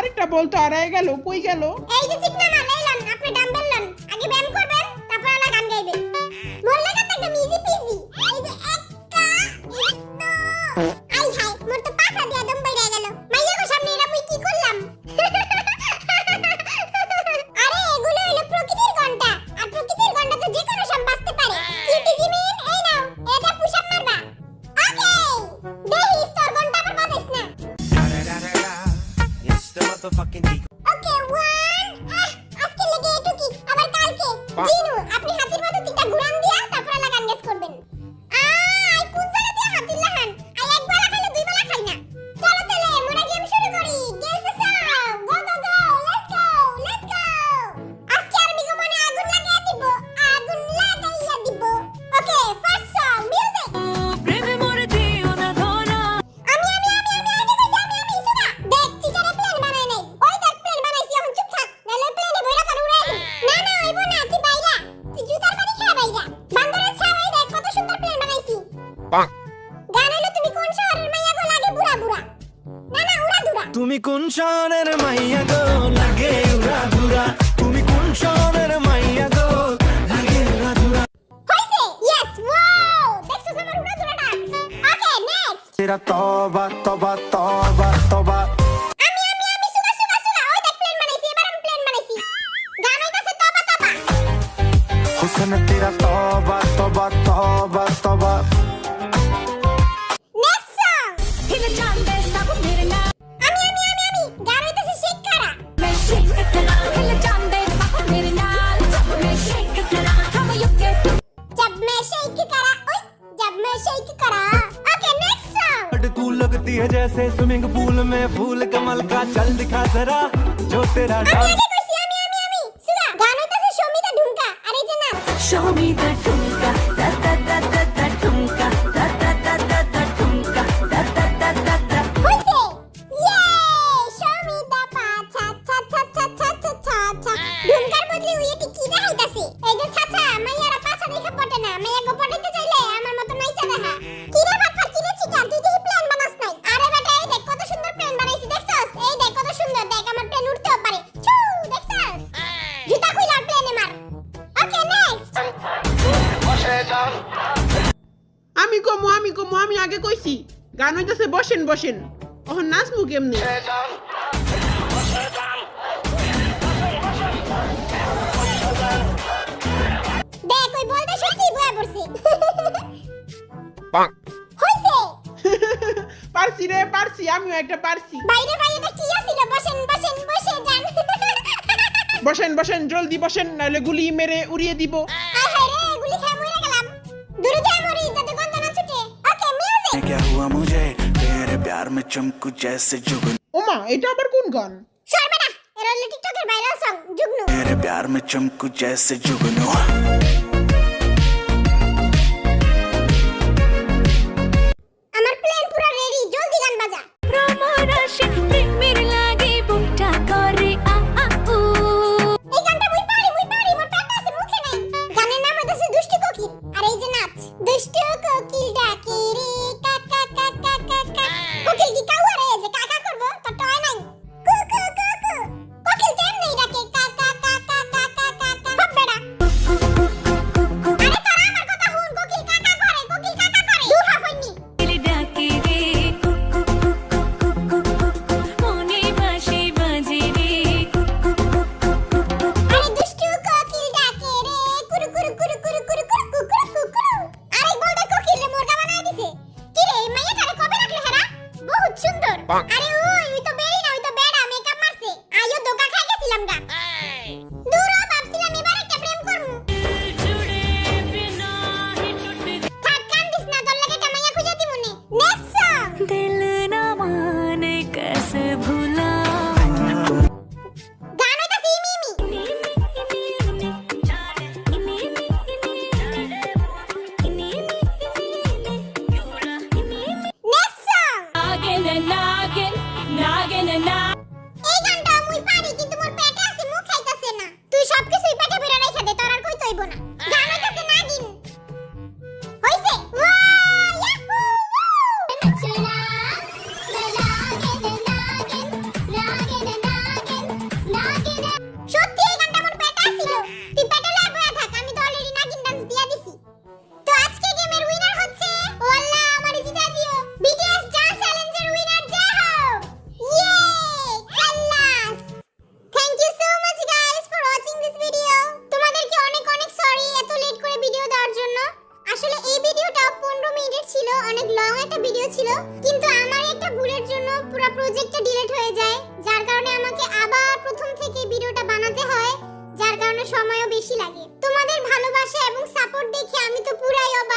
আরেকটা বল তো হারায় গেল, কই গেল? এই যে চিকনা না লাইলান, আপনি ডাম্বেল লন, আগে ব্যায়াম করবেন, তারপর আলা গান গাইবেন। মোর লাগা তো একদম ইজি পিজি। এই যে একটা, এই তো আই হাই, মোর তো পাখা দিয়া দম বাইরে গেল। মাইয়া গো সামনে এরা মুই কি করলাম? আরে এগুলো হলো প্রকৃতির ঘন্টা, আর প্রকৃতির ঘন্টা তো যে কোনো সময় বাজতে পারে। কিউটি জিমিন, এই নাও, এটা পুশ আপ মারবা। ওকে, দেহি তোর ঘন্টা আবার বাজাইস না। It's the motherfucking Eagle. Okay, one, আজকে লেগে এটুকি, আবার কালকে। জিনু, আপনি হাতির মতো তিনটা ঘুরান দিয়া তারপর আলা গান গেস করবেন। আই কোন জায়গা দিয়া হাতির লাহান? আই একবার খাইলে দুই বেলা খাই না। চলো তাহলে মোরা গেম শুরু করি। Guess Sao, go go go, let's go, let's go. আজকে আর মিগো মনে আগুন লাগাইয়া দিব, আগুন লাগাইয়া দিব। ওকে, ফার্স্ট সং, মিউজিক। প্রেমে মরে দিও না ধরা। আমি সুগা দেখ চিটারে প্লেন বানাই নাই। ওই দেখ প্লেন বানাইছি, এখন চুপ থাক, নালে প্লেনে বইরা তোর উড়াই দিই। না না হইব না, তুই বাইরা, তুই জুতার বাড়ি খা বাইরা। বান্দরের ছাওয়াই দেখ কত সুন্দর প্লেন বানাইছি। গান হইলো তুমি কোন শহরের মাইয়া গো লাগে বুড়া বুড়া। না না উড়া দুরা। তুমি কোন শহরের মাইয়া গো লাগে উড়া ধুরা, তুমি কোন শহরের মাইয়া গো লাগে উড়া ধুরা। হইছে, ইয়েস, ওয়াও, দেখছস আমার উড়া দুরা ডান্স। ওকে, নেক্সট। তেরা তওবা তওবা তওবা তওবা। আমি সুগা ওই দেখ প্লেন বানাইছি, এবার আমি প্লেন বানাইছি। গান হইতাছে তবা তবা। हुस्न तेरा तौबा तौबा तौबा तौबा। Next song. হিলে চাঁদে সাবু মেরে না। আমি গান হইতাছে শেক করা। मैं शेक करा हिले चांदे साबु मेरे नाल जब मैं शेक करा हम यू के जब मैं शेक करा, ओए जब मैं शेक करा। Okay, next song. बट तू लगती है जैसे स्विमिंग पूल में फूल कमल का, चल दिखा जरा जो तेरा আমি डांस। আগে কইছি আমি সুগা গান হইতাছে শমিতা ঢুমকা, আর এই যে নাচ। show me the tumka da da da da da tumka da da da da da tumka da da da da da হইছে, ইয়ে শমিতা পা ছা ছা ছা ছা ছা ছা ছা ছা। ঢুমকার বদলে উই এটি কি দেখাইতাছে? এই যে ছাছা মাইয়ারা পাছা দেখা পটে না, মাইয়া গো পটাইতে চাইলে আমার মত নাইচা দেখা। কি রে বাটফা, কি রে চিটার, তুই দেখি প্ল্যান বানাস নাই? আরে বেটা এই দেখ কত সুন্দর প্ল্যান বানাইছি, দেখছস? এই দেখ কত সুন্দর, দেখ আমার প্ল্যান উড়তেও পারে। ছু, দেখছস? জুতা খুইলা প্লেনে মার। ওকে, নেক্সট। আমি কমু, আমি আগে কইছি। গান হইতাছে বসেন বসেন। ওহন নাচমু কেমনে? দেখ ওই বলতে সত্যি বয়া পড়ছে। হইছে, পারছি রে, পারছি, আমিও একটা পারছি। বাইরে এটা কি আছিল? বসেন বসে যান। বসেন বসেন, জলদি বসেন, নাহলে গুলি মেরে উড়িয়ে দিব। আয় হায় রে, গুলি খেয়ে মরে গেলাম। দূরে যাই মরি, যাতে গন্ধ না ছুটে। ওকে, মিউজিক। क्या हुआ मुझे तेरे प्यार में चमकू जैसे जुगनू, ওমা, এটা আবার কোন গান? সর বেটা, এর হলো টিকটকের ভাইরাল সং জুগনু। तेरे प्यार में चमकू जैसे जुगनू। আমার প্লেন পুরো রেডি, জলদি গান বাজা। প্রমরাশে প্রেমের লাগি বুকটা করে আ আ উ এই গানটা মুই পারি, মোর প্যান্ট আছে মুখে নাই। গানের নাম হইতাছে দুষ্টু কোকিল, আর এই যে নাচ। দুষ্টু কোকিল ডাকে রে কা কা কা কা কা কা। কোকিল কি কাউ রে যে কা কা করব? তো টয় নাই। কু কু কু কু। কোকিল তেম নেই ডাকে কা কা কা কা কা কা কা কা। হপ বেড়া। আরে তোরা আমার কথা শুন, কোকিল কা কা করে, কোকিল কা কা করে। দু হাফনি। দিলে ডাকে রে কুকু কুকু কুকু মনে বাঁশি বাজে রে কুকু কুকু কুকু আরে দুষ্টু কোকিল ডাকে রে কুরু কুরু কুরু কুরু কুরু কুরু কুরু কুরু। আরে বলদে কোকিল রে মুরগা বানাই দিছে। কি রে এই মাইয়াটারে কবে রাখলে হেরা? বহুত সুন্দর। আরে ওই তো বেরি না, ওই তো বেড়া মেকআপ মারছে। আইও ধোকা খাই গেছিলাম গা। দূর হ, ভাবছিলাম এবার একটা প্রেম করমু। জুড়ে বিনা হি টুটে থাক কান্দিস না, তোর লাগে একটা মাইয়া খুঁজে দিমুনে। Next song. दिल ना माने कैसे भुला গান হইতাছে ইমি ইমি। Next song. এই গানটা মুই পারি, কিন্তু মোর পেটে আছে, মুখ খাইতাছে না। তুই সবকিছুই পেটে ভরে রাইখা দে, তোর আর কই তৈব না। গান হইতাছে নাগিন। হইছে, ওয়াও ইয়াহু। নাচনা লাগে নাগিন। কিন্তু আমার একটা ভুলের জন্য পুরো প্রজেক্টটা ডিলিট হয়ে যায়, যার কারণে আমাকে আবার প্রথম থেকে ভিডিওটা বানাতে হয়, যার কারণে সময়ও বেশি লাগে। তোমাদের ভালোবাসা এবং সাপোর্ট দেখে আমি তো পুরাই অবাক।